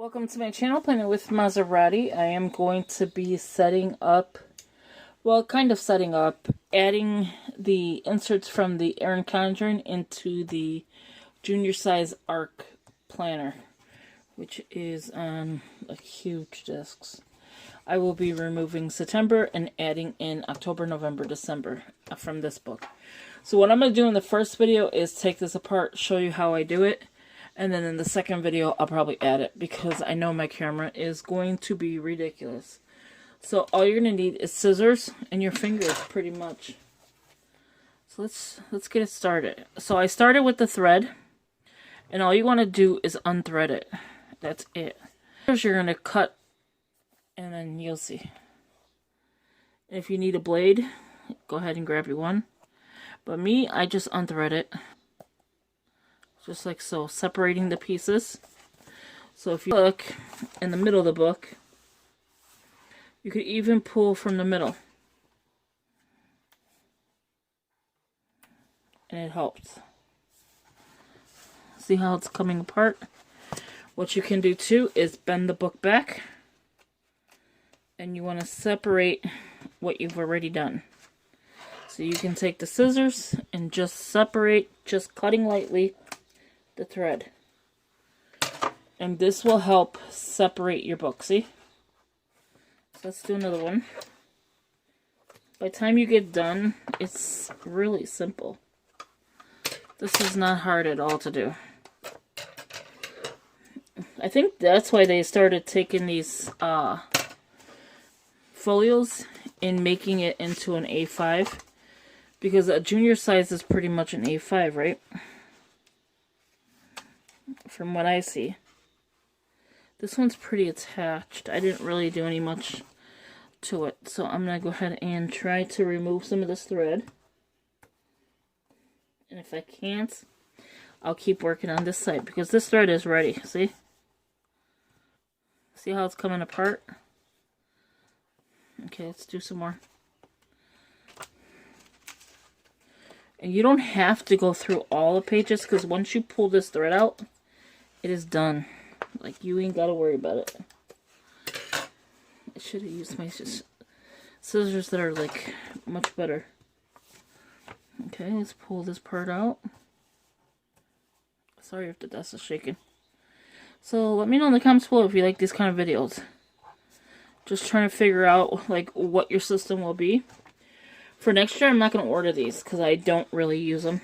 Welcome to my channel, Planning with Maserati. I am going to be setting up, adding the inserts from the Erin Condren into the junior size ARC planner, which is on huge discs. I will be removing September and adding in October, November, December from this book. So what I'm going to do in the first video is take this apart, show you how I do it. And then in the second video, I'll probably add it because I know my camera is going to be ridiculous. So all you're going to need is scissors and your fingers pretty much. So let's get it started. So I started with the thread. And all you want to do is unthread it. That's it. First you're going to cut and then you'll see. If you need a blade, go ahead and grab you one. But me, I just unthread it. Just like so, separating the pieces. So if you look in the middle of the book, you could even pull from the middle. And it helps. See how it's coming apart? What you can do too is bend the book back. And you want to separate what you've already done. So you can take the scissors and just separate, just cutting lightly, the thread. And this will help separate your book, see? So let's do another one. By the time you get done, it's really simple. This is not hard at all to do. I think that's why they started taking these folios and making it into an A5. Because a junior size is pretty much an A5, right? From what I see. This one's pretty attached. I didn't really do any much to it. So I'm going to go ahead and try to remove some of this thread. And if I can't, I'll keep working on this side. Because this thread is ready. See? See how it's coming apart? Okay, let's do some more. And you don't have to go through all the pages. Because once you pull this thread out, it is done. Like, you ain't got to worry about it. I should have used my scissors that are, like, much better. Okay, let's pull this part out. Sorry if the dust is shaking. So, let me know in the comments below if you like these kind of videos. Just trying to figure out, like, what your system will be. For next year, I'm not going to order these because I don't really use them.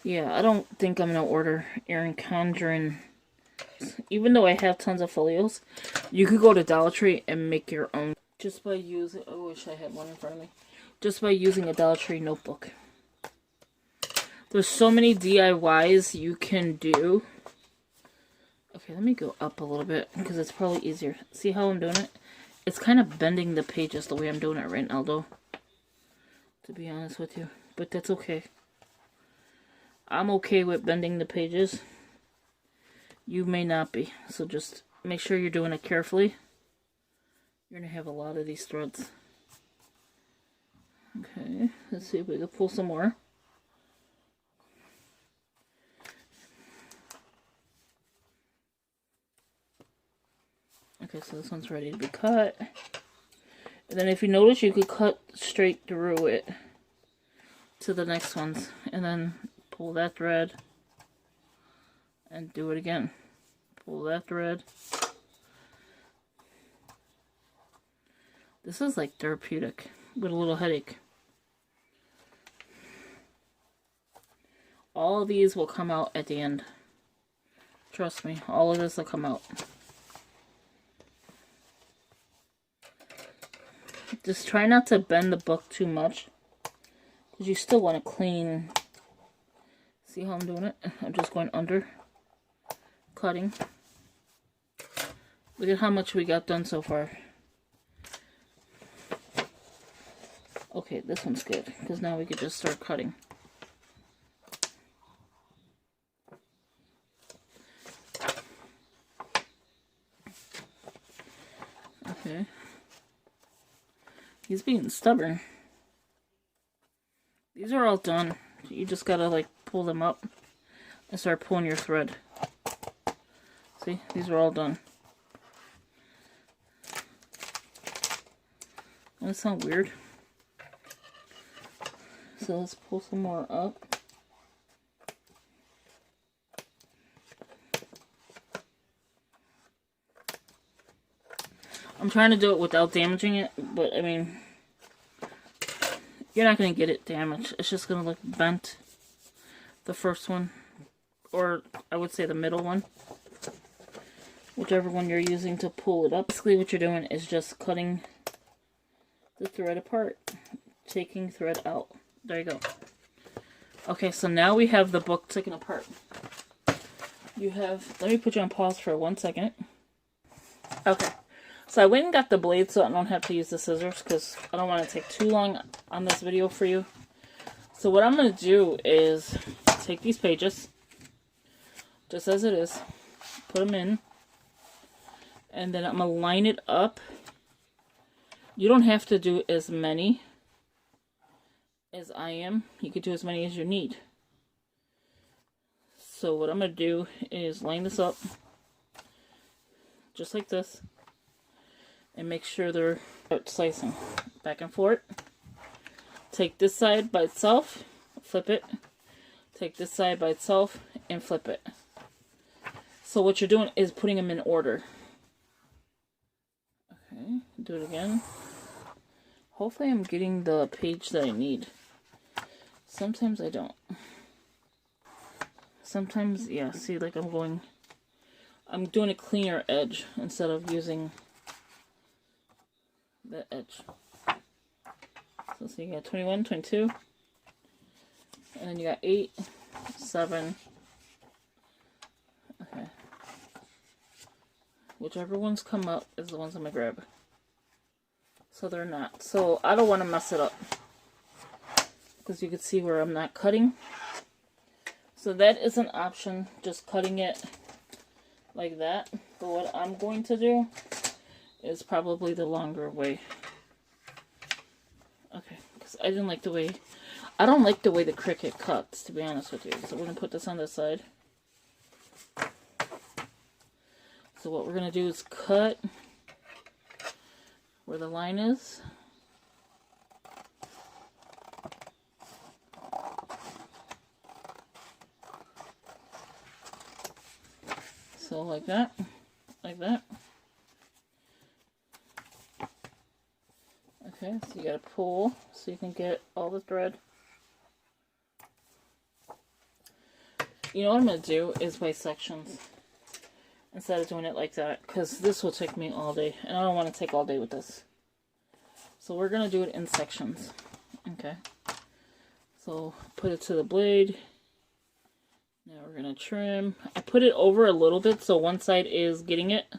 Yeah, I don't think I'm going to order Erin Condren. Even though I have tons of folios, you could go to Dollar Tree and make your own. Just by using, I wish I had one in front of me. Just by using a Dollar Tree notebook. There's so many DIYs you can do. Okay, let me go up a little bit because it's probably easier. See how I'm doing it? It's kind of bending the pages the way I'm doing it right now, though. To be honest with you. But that's okay. I'm okay with bending the pages. You may not be. So just make sure you're doing it carefully. You're going to have a lot of these threads. Okay, let's see if we can pull some more. Okay, so this one's ready to be cut. And then if you notice, you could cut straight through it to the next ones. And then pull that thread and do it again. Pull that thread. This is like therapeutic with a little headache. All of these will come out at the end. Trust me, all of this will come out. Just try not to bend the book too much. Because you still want to clean. See how I'm doing it? I'm just going under. Cutting. Look at how much we got done so far. Okay, this one's good. Because now we could just start cutting. Okay. He's being stubborn. These are all done. You just gotta, like, pull them up. and start pulling your thread. See, these are all done. Doesn't that sound weird? So let's pull some more up. I'm trying to do it without damaging it, but I mean, you're not going to get it damaged. It's just going to look bent. The first one, or I would say the middle one, whichever one you're using to pull it up. Basically what you're doing is just cutting the thread apart, taking thread out. There you go. Okay, so now we have the book taken apart. You have, let me put you on pause for 1 second. Okay. So I went and got the blade so I don't have to use the scissors because I don't want to take too long on this video for you. So what I'm going to do is take these pages, just as it is, put them in, and then I'm going to line it up. You don't have to do as many as I am. You could do as many as you need. So what I'm going to do is line this up, just like this. And make sure they're slicing back and forth. Take this side by itself, flip it. Take this side by itself and flip it. So what you're doing is putting them in order. Okay, do it again. Hopefully I'm getting the page that I need. Sometimes I don't. Sometimes, yeah, see, like I'm doing a cleaner edge instead of using the edge. So you got 21, 22, and then you got 8, 7. Okay. Whichever ones come up is the ones I'm gonna grab. So they're not. So I don't want to mess it up because you can see where I'm not cutting. So that is an option, just cutting it like that. But what I'm going to do is probably the longer way. Okay, because I don't like the way the Cricut cuts, to be honest with you. So we're going to put this on this side. So what we're going to do is cut where the line is. So like that, like that. Okay, so you gotta pull so you can get all the thread. You know what I'm gonna do is by sections instead of doing it like that, because this will take me all day and I don't want to take all day with this. So we're gonna do it in sections. Okay, so put it to the blade. Now we're gonna trim. I put it over a little bit so one side is getting it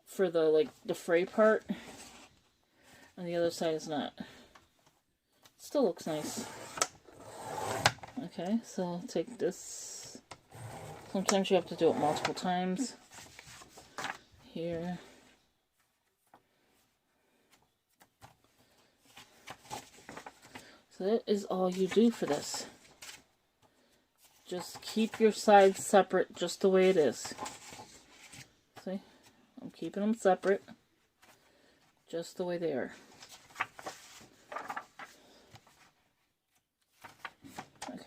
for the fray part. And the other side is not. Still looks nice. Okay, so take this. Sometimes you have to do it multiple times. Here. So that is all you do for this. Just keep your sides separate just the way it is. See? I'm keeping them separate just the way they are.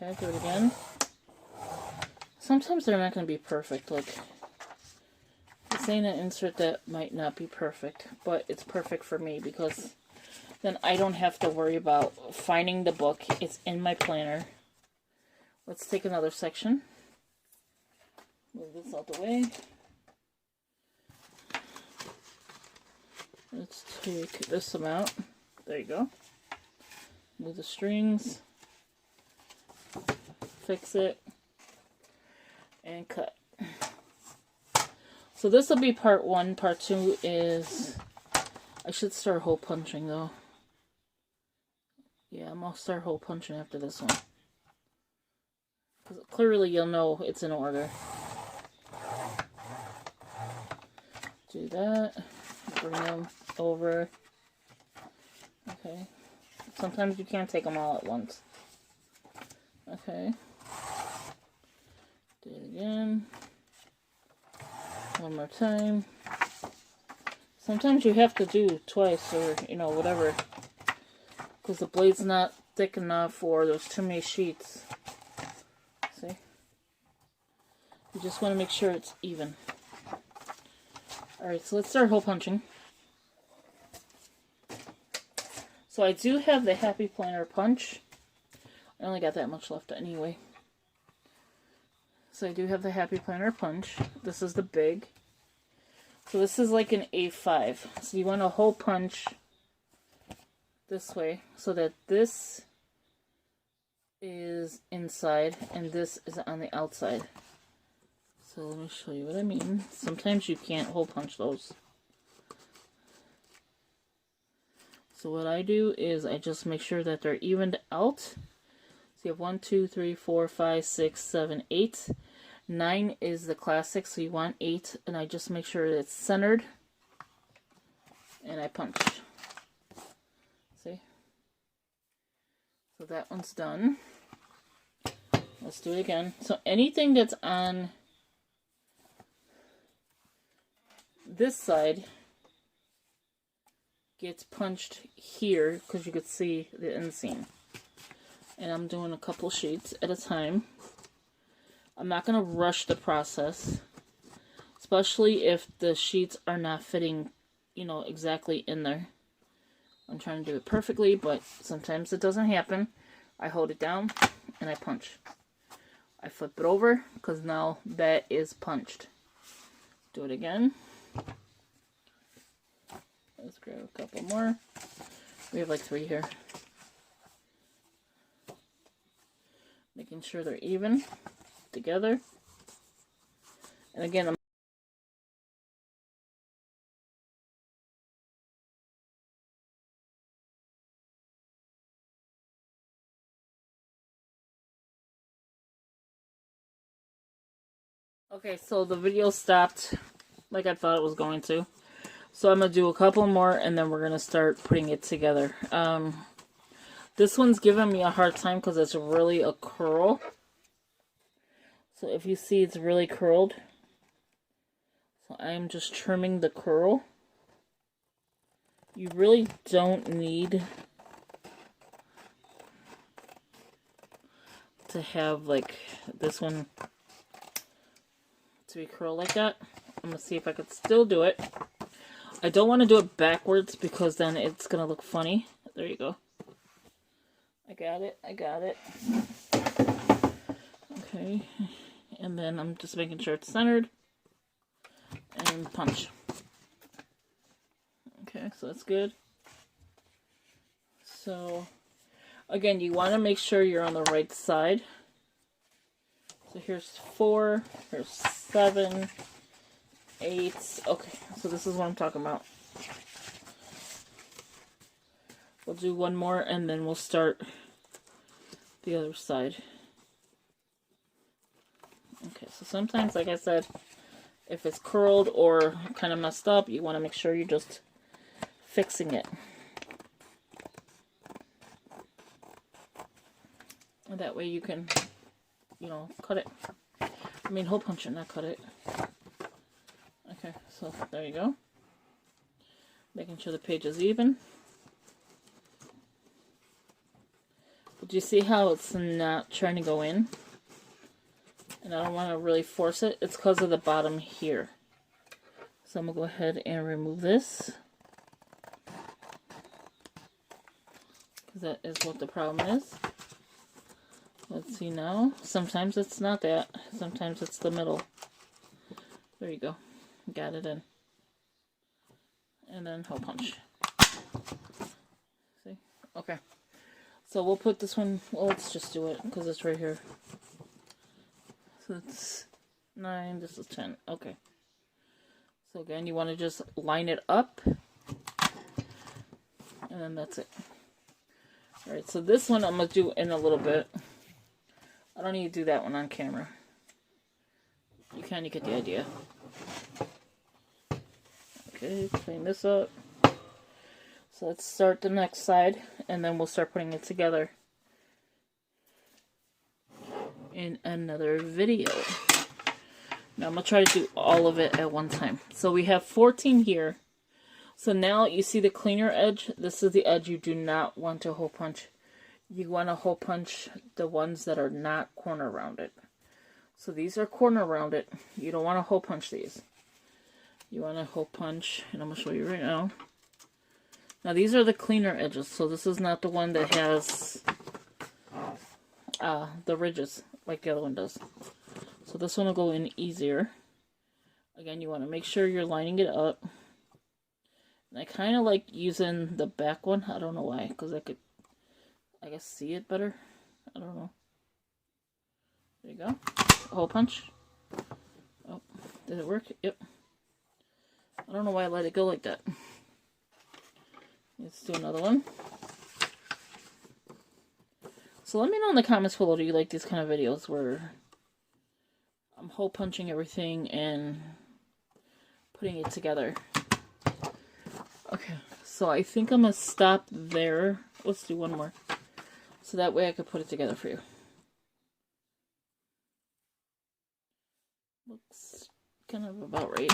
Okay, do it again. Sometimes they're not going to be perfect. Like, this ain't an insert that might not be perfect, but it's perfect for me because then I don't have to worry about finding the book. It's in my planner. Let's take another section. Move this out the way. Let's take this amount. There you go. Move the strings. Fix it. And cut. So this will be part 1. Part 2 is... I should start hole punching though. Yeah, I'm gonna start hole punching after this one. Because clearly you'll know it's in order. Do that. Bring them over. Okay. Sometimes you can't take them all at once. Okay. Do it again. One more time. Sometimes you have to do twice, or, you know, whatever. Because the blade's not thick enough, or there's too many sheets. See? You just want to make sure it's even. Alright, so let's start hole punching. So I do have the Happy Planner punch. I only got that much left anyway. So I do have the Happy Planner punch. This is the big. So this is like an A5. So you want to hole punch this way so that this is inside and this is on the outside. So let me show you what I mean. Sometimes you can't hole punch those. So what I do is I just make sure that they're evened out. So you have 1, 2, 3, 4, 5, 6, 7, 8. 9 is the classic, so you want 8. And I just make sure it's centered. And I punch. See? So that one's done. Let's do it again. So anything that's on this side gets punched here because you could see the inseam. And I'm doing a couple sheets at a time. I'm not going to rush the process, especially if the sheets are not fitting, you know, exactly in there. I'm trying to do it perfectly, but sometimes it doesn't happen. I hold it down and I punch. I flip it over because now that is punched. Do it again. Let's grab a couple more. We have like 3 here. Making sure they're even together. And again, I'm okay, so the video stopped like I thought it was going to. So I'm going to do a couple more and then we're going to start putting it together. This one's giving me a hard time because it's really a curl. So if you see, it's really curled. So I'm just trimming the curl. You really don't need to have like this one to be curled like that. I'm going to see if I could still do it. I don't want to do it backwards because then it's going to look funny. There you go. I got it. I got it. Okay. And then I'm just making sure it's centered. And punch. Okay, so that's good. So, again, you want to make sure you're on the right side. So here's 4. Here's 7. 8. Okay, so this is what I'm talking about. We'll do one more and then we'll start the other side. Okay, so sometimes, like I said, if it's curled or kind of messed up, you want to make sure you're just fixing it. And that way you can, you know, cut it. I mean, hole punch it, not cut it. Okay, so there you go. Making sure the page is even. But you see how it's not trying to go in? And I don't want to really force it. It's because of the bottom here. So I'm going to go ahead and remove this. Because that is what the problem is. Let's see now. Sometimes it's not that. Sometimes it's the middle. There you go. Got it in. And then hole punch. See? Okay. So we'll put this one, well, let's just do it because it's right here. So it's 9, this is 10. Okay. So again, you want to just line it up. And then that's it. Alright, so this one I'm going to do in a little bit. I don't need to do that one on camera. You kind of get the idea. Okay, clean this up. So let's start the next side, and then we'll start putting it together in another video. Now I'm going to try to do all of it at one time. So we have 14 here. So now you see the cleaner edge. This is the edge you do not want to hole punch. You want to hole punch the ones that are not corner rounded. So these are corner rounded. You don't want to hole punch these. You want to hole punch, and I'm going to show you right now. Now these are the cleaner edges. So this is not the one that has the ridges like the other one does. So this one will go in easier. Again, you want to make sure you're lining it up. And I kind of like using the back one. I don't know why, because I could, I guess, see it better. I don't know. There you go. Hole punch. Oh, did it work? Yep. I don't know why I let it go like that. Let's do another one. So let me know in the comments below, do you like these kind of videos where I'm hole punching everything and putting it together? Okay, so I think I'm going to stop there. Let's do one more. So that way I could put it together for you. Looks kind of about right.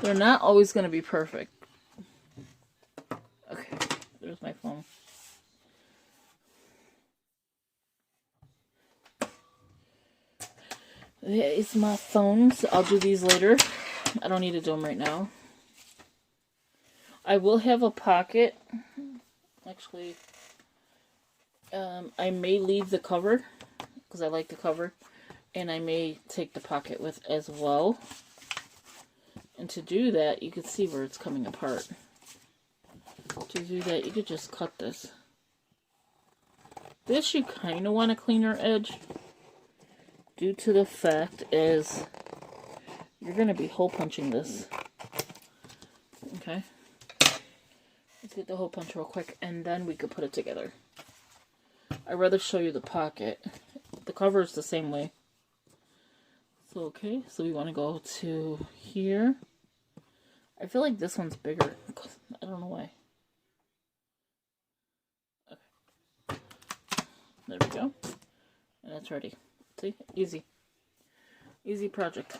They're not always going to be perfect. Okay, there's my phone. There is my phone, so I'll do these later. I don't need to do them right now. I will have a pocket. Actually, I may leave the cover, because I like the cover. And I may take the pocket with as well. And to do that, you can see where it's coming apart. To do that, you could just cut this. This you kind of want a cleaner edge. Due to the fact is you're going to be hole punching this. Okay. Let's get the hole punch real quick and then we could put it together. I'd rather show you the pocket. The cover is the same way. So, okay, so we want to go to here. I feel like this one's bigger. I don't know why. Okay. There we go. And that's ready. See? Easy. Easy project.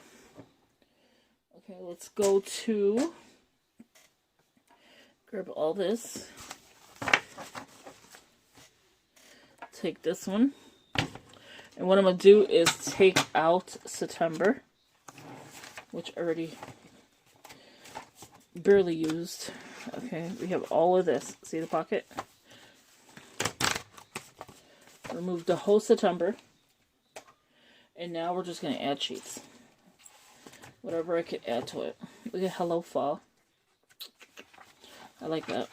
Okay, let's go to... Grab all this. Take this one. And what I'm going to do is take out September, which I already barely used. Okay, we have all of this. See the pocket? Remove the whole September. And now we're just going to add sheets. Whatever I could add to it. Look at Hello Fall. I like that.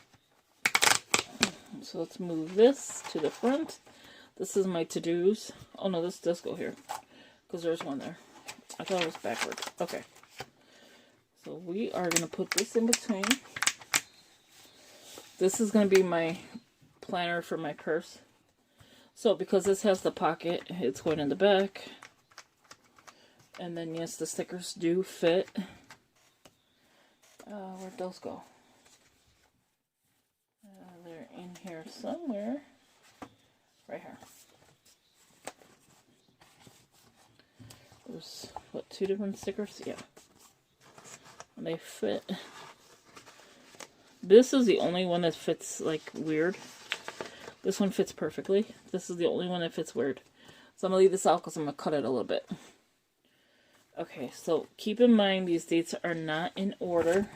So let's move this to the front. This is my to-dos. Oh no, this does go here. Because there's one there. I thought it was backwards. Okay. So we are going to put this in between. This is going to be my planner for my purse. So because this has the pocket, it's going in the back. And then yes, the stickers do fit. Where'd those go? They're in here somewhere. Right here. There's, what, 2 different stickers? Yeah. And they fit. This is the only one that fits, like, weird. This one fits perfectly. This is the only one that fits weird. So I'm going to leave this out because I'm going to cut it a little bit. Okay, so keep in mind these dates are not in order.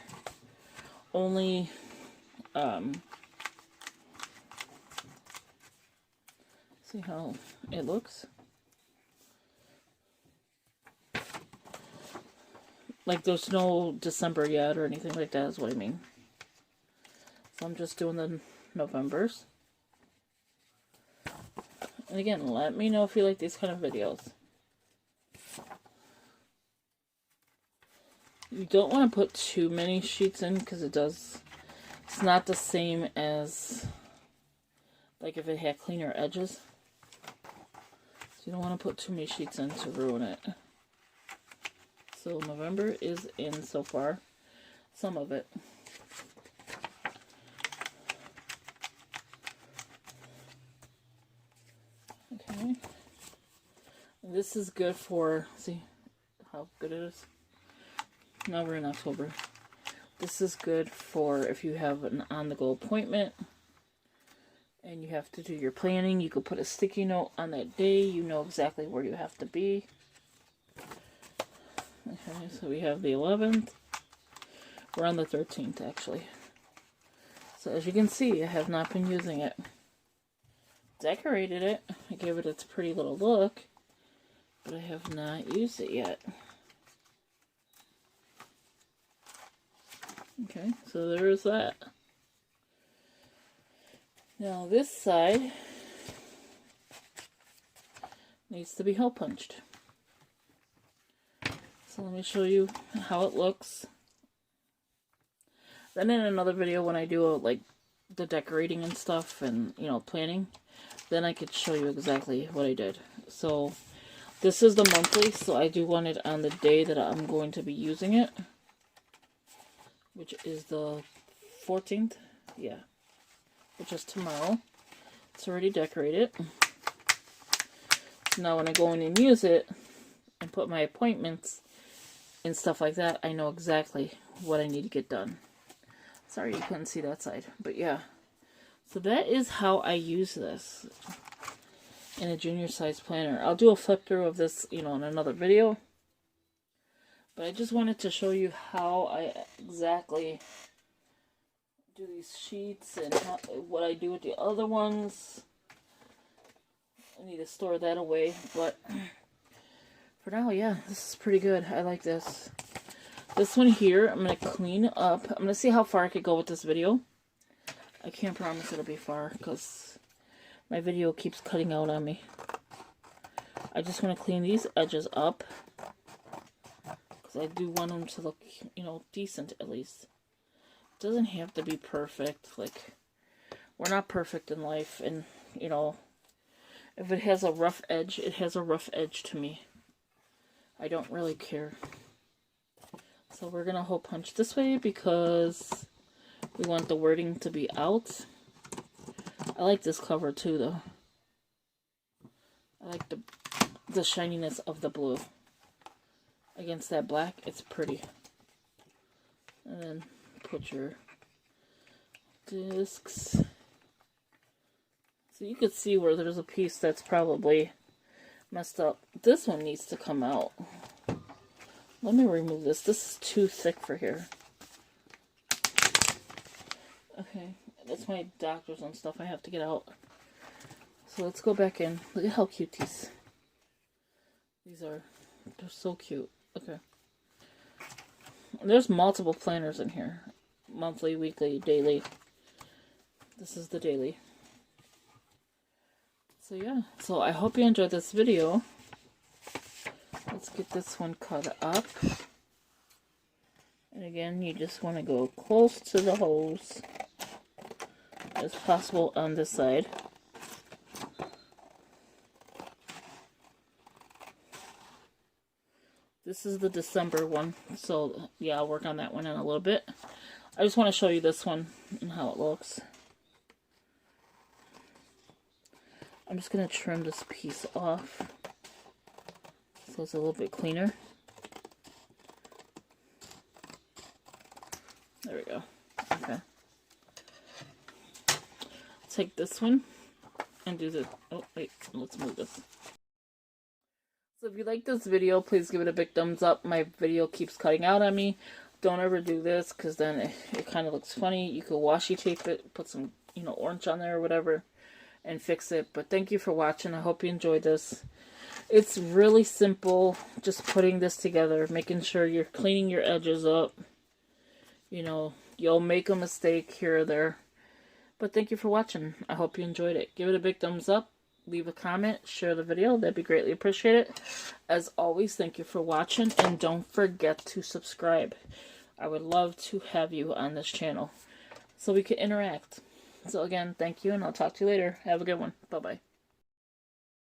Only, see how it looks? Like there's no December yet or anything like that is what I mean. So I'm just doing the Novembers. And again, let me know if you like these kind of videos. You don't want to put too many sheets in because it's not the same as like if it had cleaner edges. So you don't want to put too many sheets in to ruin it. So November is in so far. Some of it. Okay. And this is good for, see how how good it is. Now we're in October. This is good for if you have an on-the-go appointment and you have to do your planning. You could put a sticky note on that day. You know exactly where you have to be. Okay, so we have the 11th. We're on the 13th, actually. So as you can see, I have not been using it. Decorated it. I gave it its pretty little look, but I have not used it yet. Okay, so there is that. Now this side needs to be hole punched. So let me show you how it looks. Then in another video when I do like the decorating and stuff and, you know, planning, then I could show you exactly what I did. So this is the monthly, so I do want it on the day that I'm going to be using it, which is the 14th. Yeah, which is tomorrow. It's already decorated. So now when I go in and use it and put my appointments and stuff like that, I know exactly what I need to get done. Sorry you couldn't see that side, but yeah. So that is how I use this in a junior size planner. I'll do a flip through of this, you know, in another video. But I just wanted to show you how I exactly do these sheets and how, what I do with the other ones. I need to store that away, but for now, yeah, this is pretty good. I like this. This one here, I'm going to clean up. I'm going to see how far I could go with this video. I can't promise it'll be far because my video keeps cutting out on me. I just want to clean these edges up because I do want them to look, you know, decent at least. It doesn't have to be perfect. Like, we're not perfect in life, and, you know, if it has a rough edge, it has a rough edge to me. I don't really care. So we're going to hole punch this way because we want the wording to be out. I like this cover too, though. I like the shininess of the blue against that black. It's pretty. And then put your discs. So you could see where there's a piece that's probably messed up. This one needs to come out. Let me remove this. This is too thick for here. Okay, that's my doctors and stuff I have to get out. So let's go back in. Look at how cute these are. They're so cute. Okay. There's multiple planners in here. Monthly, weekly, daily. This is the daily. So yeah. So I hope you enjoyed this video. Let's get this one cut up. And again, you just want to go close to the holes as possible on this side. This is the December one, so yeah, I'll work on that one in a little bit. I just want to show you this one and how it looks. I'm just going to trim this piece off so it's a little bit cleaner. There we go. Okay. Take this one and do the... Oh, wait. Let's move this. So if you like this video, please give it a big thumbs up. My video keeps cutting out on me. Don't ever do this because then it kind of looks funny. You could washi tape it, put some, you know, orange on there or whatever and fix it. But thank you for watching. I hope you enjoyed this. It's really simple. Just putting this together, making sure you're cleaning your edges up. You know, you'll make a mistake here or there. But thank you for watching. I hope you enjoyed it. Give it a big thumbs up. Leave a comment. Share the video. That'd be greatly appreciated. As always, thank you for watching. And don't forget to subscribe. I would love to have you on this channel so we can interact. So again, thank you, and I'll talk to you later. Have a good one. Bye-bye.